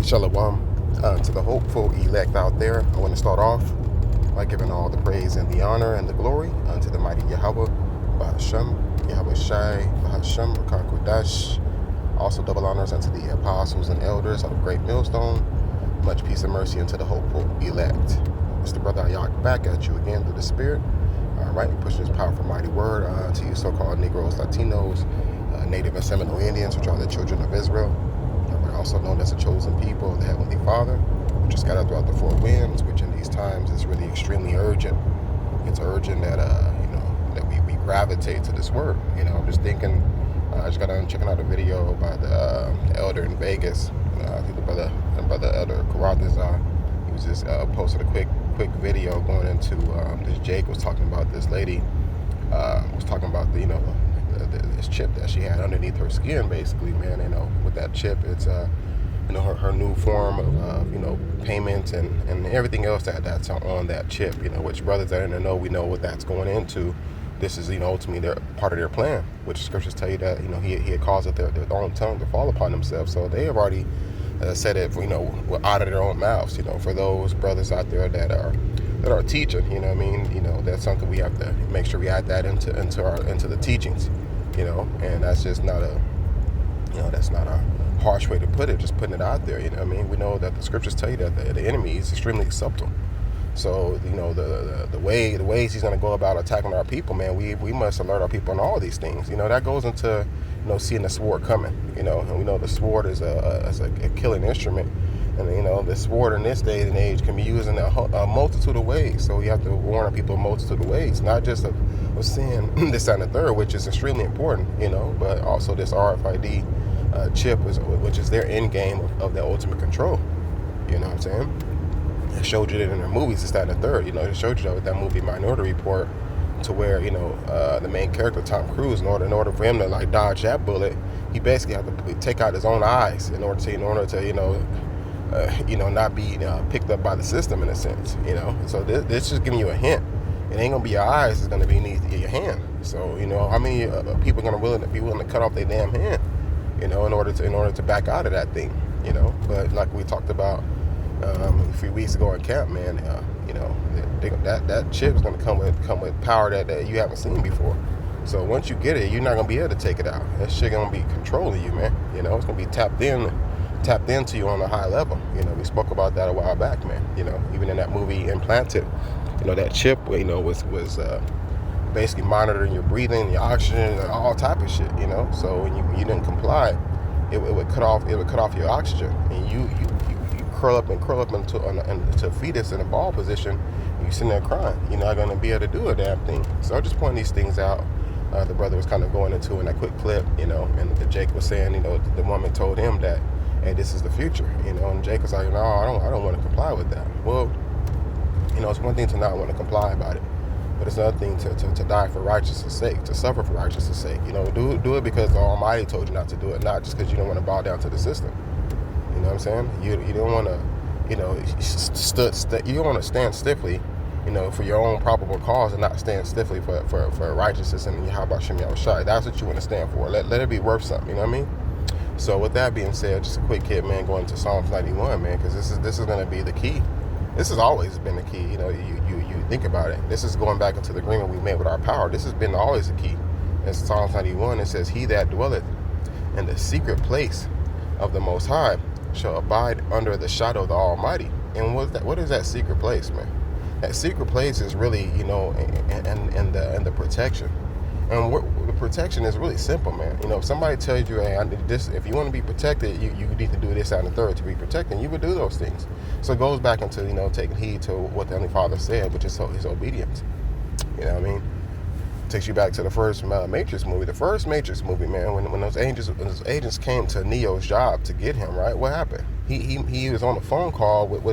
Shalom to the hopeful elect out there. I want to start off by giving all the praise and the honor and the glory unto the mighty Yahweh, Bahashem, Yahweh Shai, Bahashem, Rakah Kodash. Also double honors unto the apostles and elders of Great Millstone. Much peace and mercy unto the hopeful elect. It's the brother Ayak back at you again through the Spirit. All right, pushing this powerful mighty word to you so-called Negroes, Latinos, Native and Seminole Indians, which are the children of Israel. Also known as the chosen people of the Heavenly Father, which is scattered throughout the four winds, which in these times is really extremely urgent. It's urgent that that we gravitate to this word. I'm just thinking. I just got done checking out a video by the elder in Vegas. I think the brother Elder Karatazar. He was just posted a quick video going into this. Jake was talking about this lady. Was talking about this chip that she had underneath her skin, basically, man. With that chip, it's her new form of payment and everything else that's on that chip. Which brothers that are in the know, we know what that's going into. This is ultimately their part of their plan, which scriptures tell you that he had caused their own tongue to fall upon themselves. So they have already said it, out of their own mouths. For those brothers out there that are teaching, that's something we have to make sure we add that into the teachings. And that's just not that's not a harsh way to put it, just putting it out there. We know that the scriptures tell you that the enemy is extremely subtle. So, the ways he's going to go about attacking our people, man, we must alert our people on all these things. That goes into, seeing the sword coming, and we know the sword is a killing instrument. And, the sword in this day and age can be used in a multitude of ways. So we have to warn our people a multitude of ways, not just of sin, this, and the third, which is extremely important, but also this RFID chip, which is their end game of the ultimate control. You know what I'm saying? It showed you that in their movies, this, that, and the third. It showed you that with that movie Minority Report, to where the main character Tom Cruise, in order for him to dodge that bullet, he basically had to take out his own eyes in order to not be picked up by the system in a sense. So this is just giving you a hint. It ain't gonna be your eyes; it's gonna be beneath your hand. So how many people are gonna be willing to cut off their damn hand, in order to back out of that thing, But like we talked about a few weeks ago in camp, man, that chip is gonna come with power that you haven't seen before. So once you get it, you're not gonna be able to take it out. That shit gonna be controlling you, man. It's gonna be tapped into you on a high level. We spoke about that a while back, man. Even in that movie Implanted, that chip, was basically monitoring your breathing, your oxygen, and all type of shit. So when you didn't comply, it would cut off your oxygen, and you curl up into a fetus in a ball position. You sitting there crying. You're not gonna be able to do a damn thing. So I just pointing these things out. The brother was kind of going into in that quick clip, and Jake was saying, the woman told him that, hey, this is the future, and Jake was like, no, I don't want to comply with that. Well, it's one thing to not want to comply about it, but it's another thing to die for righteousness' sake, to suffer for righteousness' sake. Do it because the Almighty told you not to do it, not just because you don't want to bow down to the system. You know what I'm saying? You don't want to, you don't want to stand stiffly, for your own probable cause, and not stand stiffly for righteousness and Yahweh Shem Yahushai. That's what you want to stand for. Let it be worth something. You know what I mean? So with that being said, just a quick hit, man, going to Psalms 91, man, because this is going to be the key. This has always been the key. You think about it. This is going back into the agreement we made with our power. This has been always the key. In Psalms 91, it says, "He that dwelleth in the secret place of the Most High shall abide under the shadow of the Almighty." And what is that secret place, man? That secret place is really, and the protection. And the protection is really simple, man. If somebody tells you, hey, I did this, if you want to be protected, you need to do this, that, and the third to be protected, you would do those things. So it goes back into, taking heed to what the Heavenly Father said, which is his obedience. You know what I mean? Takes you back to the first Matrix movie. The first Matrix movie, man, when those agents came to Neo's job to get him, right? What happened? He was on a phone call with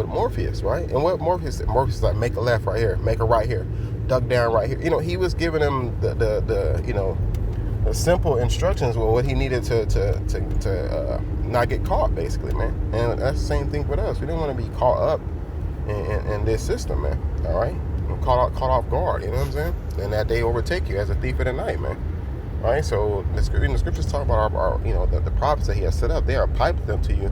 Morpheus, right? And what Morpheus said? Morpheus was like, make a left right here, make a right here, duck down right here. He was giving him the simple instructions with what he needed to not get caught, basically, man. And that's the same thing with us. We don't want to be caught up in this system, man. All right. Caught off guard, you know what I'm saying? And that day overtake you as a thief in the night, man. Right? So the scriptures talk about our the prophets that he has set up. They are piping them to you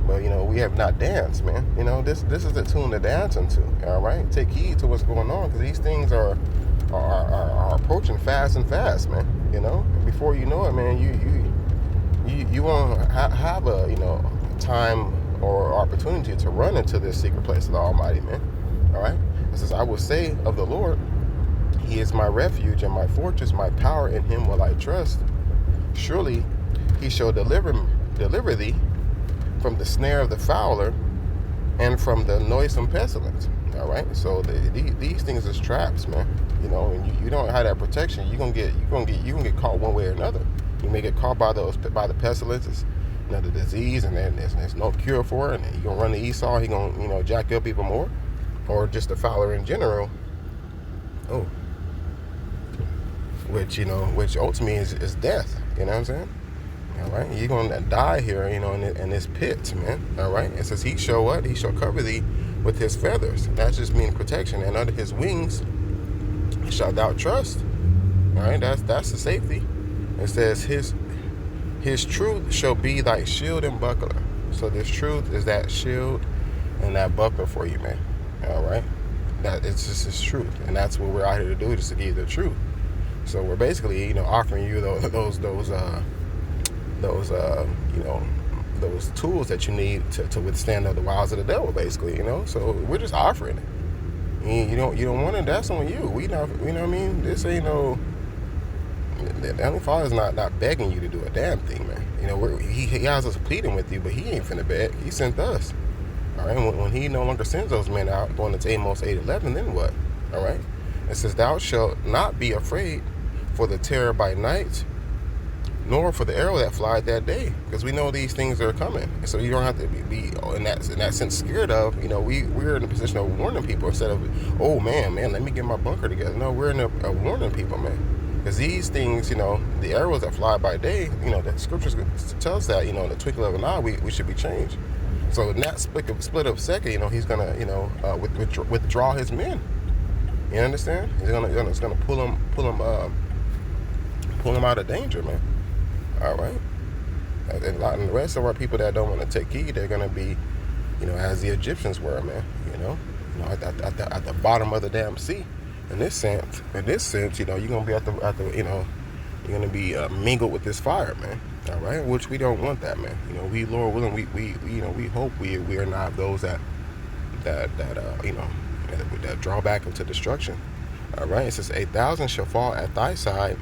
but we have not danced, man. This is the tune to dance into. All right, take heed to what's going on, because these things are approaching fast and fast, man. Before you know it, man, you won't have a time or opportunity to run into this secret place of the Almighty, man. All right, it says, I will say of the Lord, He is my refuge and my fortress, my power, in Him will I trust. Surely He shall deliver thee from the snare of the fowler and from the noisome pestilence. All right, so these things is traps, man. And you don't have that protection, you're gonna get caught one way or another. You may get caught by the pestilences, the disease, and then there's no cure for it, and you're gonna run to Esau. He gonna jack you up even more, or just the fowler in general. Oh, which ultimately is death. You know what I'm saying? All right, you're gonna die here, in this pit, man. All right, it says, He shall what? He shall cover thee with His feathers. That just means protection, and under His wings shalt thou trust. All right, that's the safety. It says His truth shall be thy shield and buckler. So this truth is that shield and that buckler for you, man. All right, that it's just His truth, and that's what we're out here to do, just to give you the truth. So we're basically, offering you those tools that you need to withstand the wiles of the devil, basically. So we're just offering it. You don't want it, that's on you. We not, what I mean? This ain't no. The Heavenly Father's not begging you to do a damn thing, man. He has us pleading with you, but He ain't finna beg. He sent us. All right. When He no longer sends those men out, going into Amos 8:11, then what? All right. It says, Thou shalt not be afraid for the terror by night, nor for the arrow that flieth that day, because we know these things are coming. So you don't have to be in that sense scared of. We're in a position of warning people instead of, oh man, let me get my bunker together. No, we're in a warning people, man, because these things, the arrows that fly by day, the scriptures tells that, in the twinkling of an eye, we should be changed. So in that split of second, He's gonna, withdraw His men. You understand? He's gonna pull them out of danger, man. All right, and the rest of our people that don't want to take heed, they're gonna be, as the Egyptians were, man. At the bottom of the damn sea. In this sense, you're gonna be at the you're gonna be mingled with this fire, man. All right, which we don't want that, man. We, Lord willing, we hope we are not those that draw back into destruction. All right, it says 8,000 shall fall at thy side,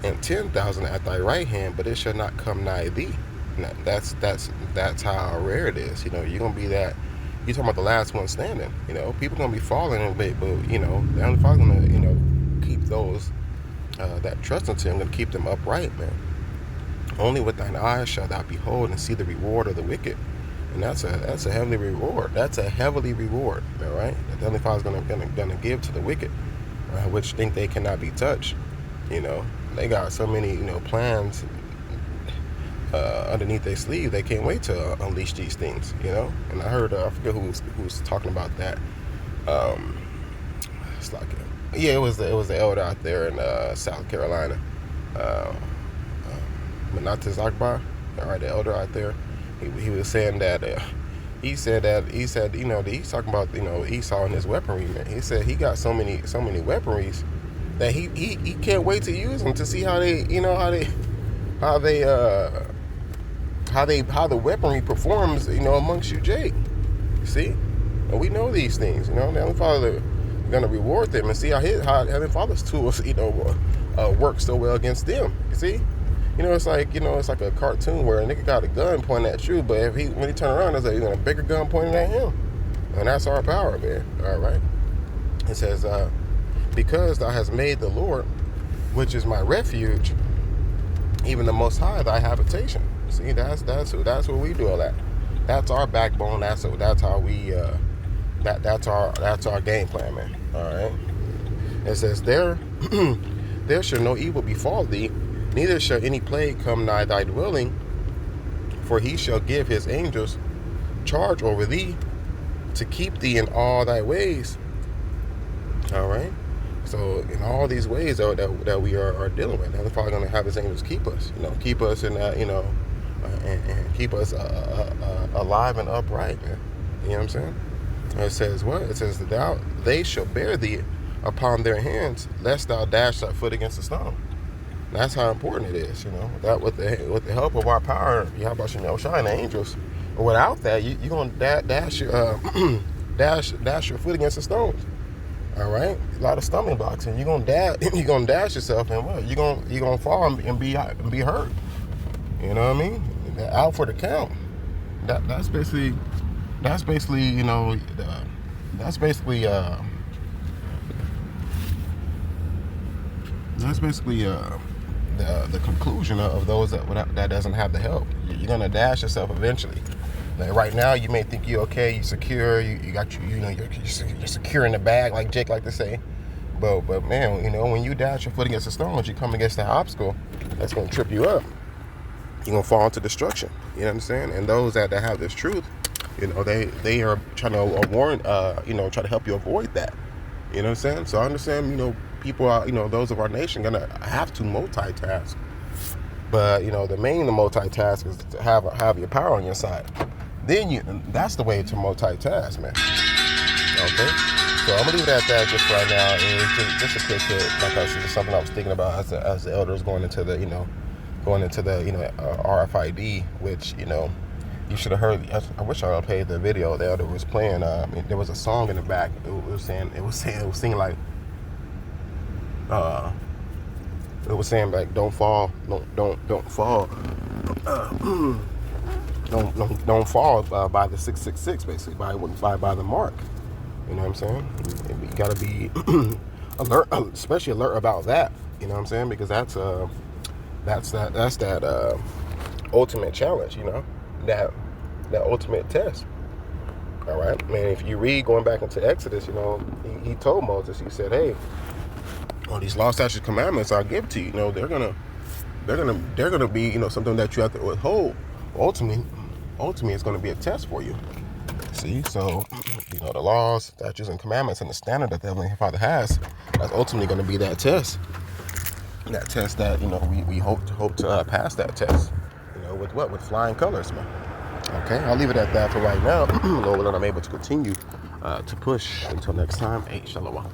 and 10,000 at thy right hand, but it shall not come nigh thee. Now, that's how rare it is. You're gonna be that. You're talking about the last one standing. People gonna be falling a bit, but the Heavenly Father's gonna keep those that trust into Him, gonna keep them upright, man. Only with thine eyes shalt thou behold and see the reward of the wicked, and that's a heavenly reward. That's a heavenly reward. All right, the Heavenly Father's gonna give to the wicked, which think they cannot be touched. They got so many, plans underneath their sleeve. They can't wait to unleash these things, And I heard, I forget who was talking about that. It's like, it was the elder out there in South Carolina, Manatas Akbar. All right, the elder out there. He was saying that. He said he's talking about Esau and his weaponry, man. He said he got so many weaponries that he can't wait to use them, to see how the weaponry performs, amongst you, Jake. You see, and we know these things. The Heavenly Father is gonna reward them and see how Heavenly Father's tools, work so well against them. You see, it's like a cartoon where a nigga got a gun pointing at you, but when he turn around, there's a bigger gun pointing at him, and that's our power, man. All right, it says. Because thou hast made the Lord, which is my refuge, even the Most High, thy habitation. See, that's what we do all that. That's our backbone. That's how we. That's our game plan, man. All right. It says there shall no evil befall thee, neither shall any plague come nigh thy dwelling. For He shall give His angels charge over thee, to keep thee in all thy ways. All right. So in all these ways that we are dealing with, the Father going to have His angels keep us, keep us in that, and keep us alive and upright, man. You know what I'm saying? And it says what? It says, they shall bear thee upon their hands, lest thou dash thy foot against a stone. That's how important it is, you know. That with the help of our power, Yahweh Shem Yahushua and the angels. But without that, you're gonna dash your dash your foot against the stones. All right, a lot of stumbling blocks, and you're gonna dash yourself, and what? You're gonna fall and be hurt. You know what I mean? Out for the count. That's basically you know that's basically the conclusion of those that doesn't have the help. You're gonna dash yourself eventually. Like right now, you may think you're okay, you're secure, you're secure in the bag, like Jake like to say. But man, you know, when you dash your foot against the stones, you come against the obstacle that's gonna trip you up. You're gonna fall into destruction. You know what I'm saying? And those that have this truth, you know, they are trying to warn, try to help you avoid that. You know what I'm saying? So I understand, you know, people are, you know, those of our nation gonna have to multitask. But, you know, the multitask is to have your power on your side. That's the way to multitask, man. Okay? So I'm gonna leave it at that just right now. It's just a quick hit. Like I said, it's something I was thinking about as the elders going into the RFID, which, you know, you should have heard. I wish I would have played the video the elder was playing. There was a song in the back. It was singing like, don't fall, don't fall, don't fall by the 666, basically by the mark. You know what I'm saying? You gotta be alert, especially alert about that. You know what I'm saying? Because that's that ultimate challenge. You know, that ultimate test. All right, man. If you read going back into Exodus, you know, he told Moses, he said, hey, all these law, statutes, commandments I give to you, you know, they're gonna be, you know, something that you have to withhold. Ultimately, it's gonna be a test for you. See, so, you know, the laws, statutes, and commandments and the standard that the Heavenly Father has, that's ultimately gonna be that test. That test that, you know, we hope to pass that test. You know, with flying colors, man. Okay, I'll leave it at that for right now. Lord willing, I'm able to continue to push. Until next time, Shalom.